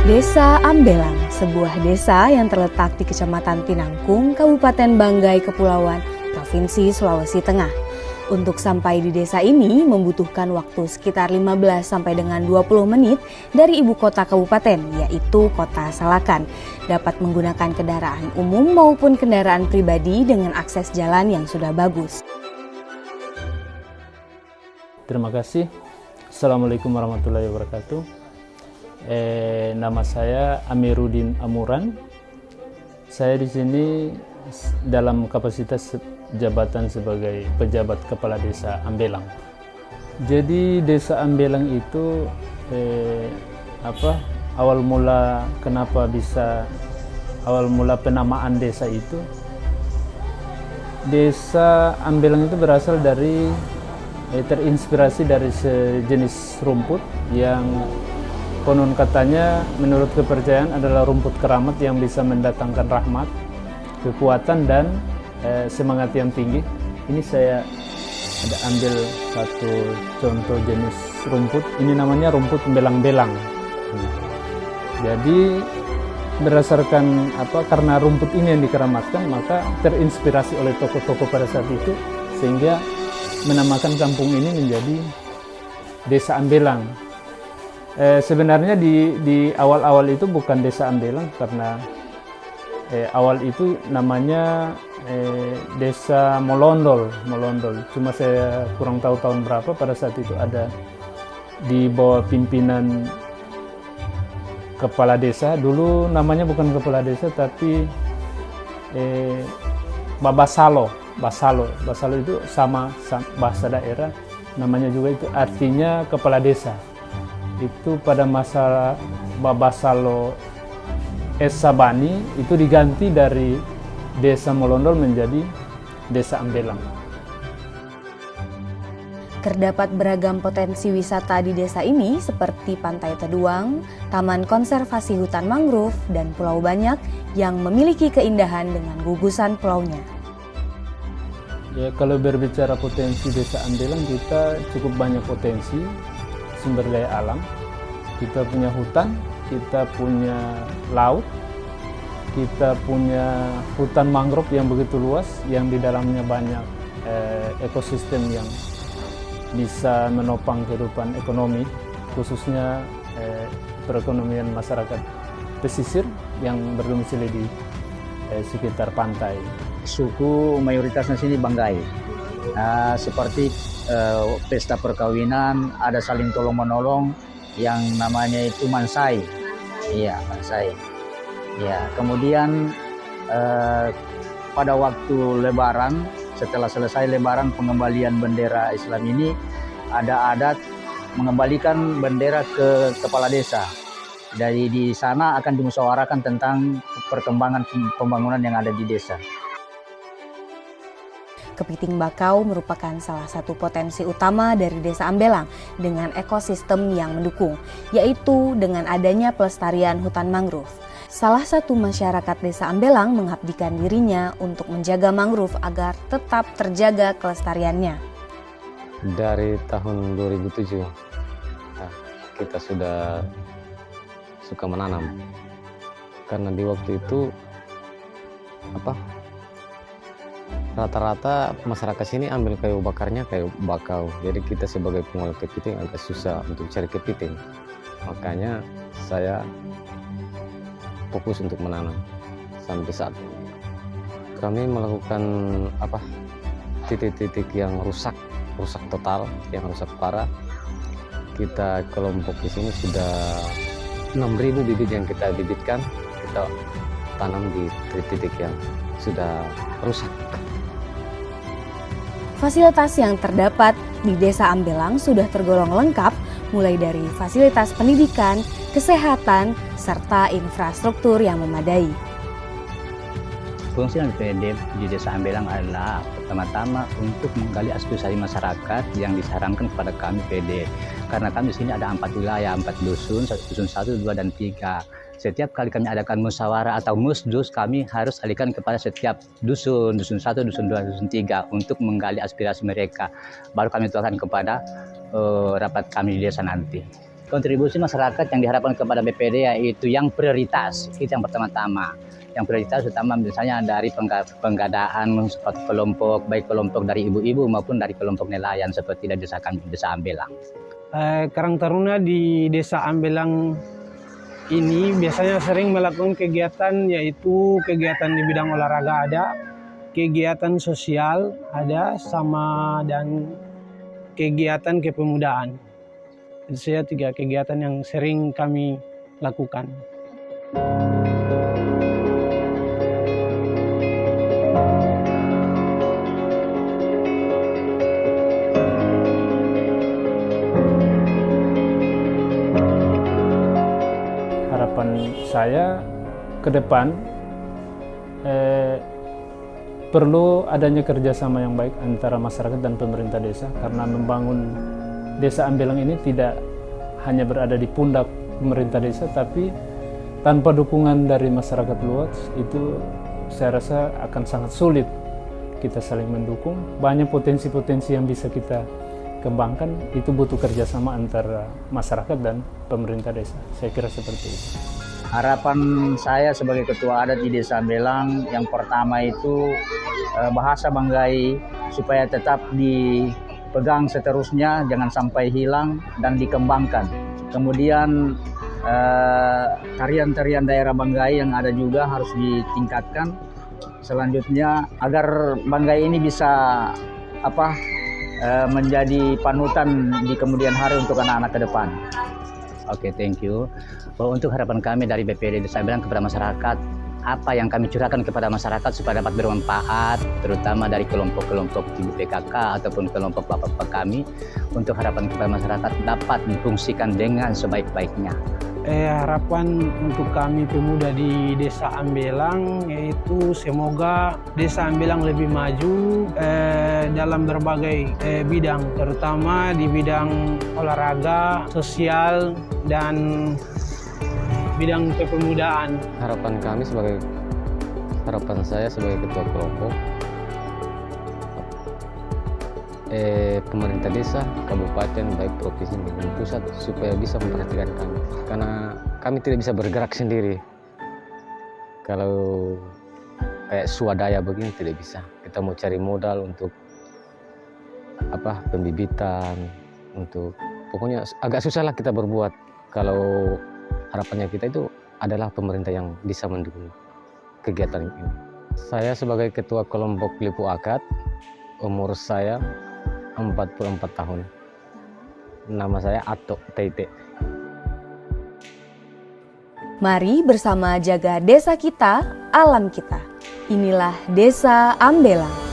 Desa Ambelang, sebuah desa yang terletak di Kecamatan Pinangkung, Kabupaten Banggai Kepulauan, Provinsi Sulawesi Tengah. Untuk sampai di desa ini membutuhkan waktu sekitar 15 sampai dengan 20 menit dari ibu kota kabupaten, yaitu Kota Salakan. Dapat menggunakan kendaraan umum maupun kendaraan pribadi dengan akses jalan yang sudah bagus. Terima kasih. Assalamualaikum warahmatullahi wabarakatuh. Nama saya Amiruddin Amuran. Saya di sini dalam kapasitas jabatan sebagai pejabat kepala desa Ambelang. Jadi desa Ambelang itu awal mula penamaan desa itu, desa Ambelang itu berasal dari terinspirasi dari sejenis rumput yang konon katanya menurut kepercayaan adalah rumput keramat yang bisa mendatangkan rahmat, kekuatan dan semangat yang tinggi. Ini saya ada ambil satu contoh jenis rumput. Ini namanya rumput belang-belang. Jadi berdasarkan karena rumput ini yang dikeramatkan, maka terinspirasi oleh tokoh-tokoh pada saat itu sehingga menamakan kampung ini menjadi Desa Ambelang. Sebenarnya di awal-awal itu bukan Desa Ambelang, karena awal itu namanya Desa Molondol. Cuma saya kurang tahu tahun berapa, pada saat itu ada di bawah pimpinan kepala desa. Dulu namanya bukan kepala desa tapi Basalo itu sama bahasa daerah, namanya juga itu artinya kepala desa. Itu pada masa Babasalo Sabani itu diganti dari Desa Molondol menjadi Desa Ambelang. Terdapat beragam potensi wisata di desa ini seperti Pantai Teduang, Taman Konservasi Hutan Mangrove, dan pulau banyak yang memiliki keindahan dengan gugusan pulaunya. Ya, kalau berbicara potensi Desa Ambelang, kita cukup banyak potensi sumber daya alam. Kita punya hutan, kita punya laut, kita punya hutan mangrove yang begitu luas, yang di dalamnya banyak ekosistem yang bisa menopang kehidupan ekonomi, khususnya perekonomian masyarakat pesisir yang berdomisili di sekitar pantai. Suku mayoritasnya sini Banggai. Seperti pesta perkawinan, ada saling tolong-menolong yang namanya itu Mansai. Iya, Mansai. Ya, kemudian pada waktu Lebaran, setelah selesai Lebaran, pengembalian bendera Islam ini ada adat mengembalikan bendera ke kepala desa. Dari di sana akan dimusyawarahkan tentang perkembangan pembangunan yang ada di desa. Kepiting bakau merupakan salah satu potensi utama dari Desa Ambelang dengan ekosistem yang mendukung, yaitu dengan adanya pelestarian hutan mangrove. Salah satu masyarakat Desa Ambelang mengabdikan dirinya untuk menjaga mangrove agar tetap terjaga kelestariannya. Dari tahun 2007 kita sudah suka menanam, karena di waktu itu rata-rata masyarakat sini ambil kayu bakarnya kayu bakau. Jadi kita sebagai pengolah kepiting agak susah untuk cari kepiting. Makanya saya fokus untuk menanam sampai saat ini. Kami melakukan titik-titik yang rusak total, yang rusak parah. Kita kelompok di sini sudah 6.000 bibit yang kita bibitkan, kita tanam di titik-titik yang sudah rusak. Fasilitas yang terdapat di Desa Ambelang sudah tergolong lengkap, mulai dari fasilitas pendidikan, kesehatan, serta infrastruktur yang memadai. Fungsi PD di Desa Ambelang adalah pertama-tama untuk menggali aspirasi masyarakat yang disarankan kepada kami PD. Karena kami di sini ada 4 wilayah, 4 dusun 1, 2, dan 3. Setiap kali kami adakan musyawarah atau musdus, kami harus alihkan kepada setiap dusun 1, dusun 2, dusun 3 untuk menggali aspirasi mereka. Baru kami tuangkan kepada rapat kami di desa nanti. Kontribusi masyarakat yang diharapkan kepada BPD yaitu yang prioritas, itu yang pertama-tama. Yang prioritas utama misalnya dari penggadaan seperti kelompok, baik kelompok dari ibu-ibu maupun dari kelompok nelayan seperti di desa Ambelang. Karang Taruna di desa Ambelang ini biasanya sering melakukan kegiatan, yaitu kegiatan di bidang olahraga ada, kegiatan sosial ada, dan kegiatan kepemudaan. Itu saja 3 kegiatan yang sering kami lakukan. Harapan saya ke depan perlu adanya kerjasama yang baik antara masyarakat dan pemerintah desa, karena membangun desa Ambelang ini tidak hanya berada di pundak pemerintah desa, tapi tanpa dukungan dari masyarakat luas itu saya rasa akan sangat sulit. Kita saling mendukung, banyak potensi-potensi yang bisa kita kembangkan, itu butuh kerjasama antara masyarakat dan pemerintah desa. Saya kira seperti itu. Harapan saya sebagai ketua adat di desa Ambelang yang pertama itu bahasa Banggai supaya tetap dipegang seterusnya, jangan sampai hilang dan dikembangkan. Kemudian tarian-tarian daerah Banggai yang ada juga harus ditingkatkan. Selanjutnya agar Banggai ini bisa menjadi panutan di kemudian hari untuk anak-anak ke depan. Oke, thank you. Untuk harapan kami dari BPD Desa Ambelang kepada masyarakat, apa yang kami curahkan kepada masyarakat supaya dapat bermanfaat, terutama dari kelompok-kelompok ibu PKK ataupun kelompok bapak-bapak kami, untuk harapan kepada masyarakat dapat difungsikan dengan sebaik-baiknya. Harapan untuk kami pemuda di Desa Ambelang yaitu semoga Desa Ambelang lebih maju dalam berbagai bidang, terutama di bidang olahraga, sosial, dan bidang kepemudaan. Harapan saya sebagai ketua kelompok, pemerintah desa, kabupaten, baik provinsi maupun pusat supaya bisa memperhatikan kami, karena kami tidak bisa bergerak sendiri. Kalau kayak swadaya begini tidak bisa. Kita mau cari modal untuk pembibitan, untuk pokoknya agak susah lah kita berbuat. Kalau harapannya kita itu adalah pemerintah yang bisa mendukung kegiatan ini. Saya sebagai ketua kelompok Lipu Akad, umur saya 44 tahun. Nama saya Ato Teite. Mari bersama jaga desa kita, alam kita. Inilah Desa Ambelang.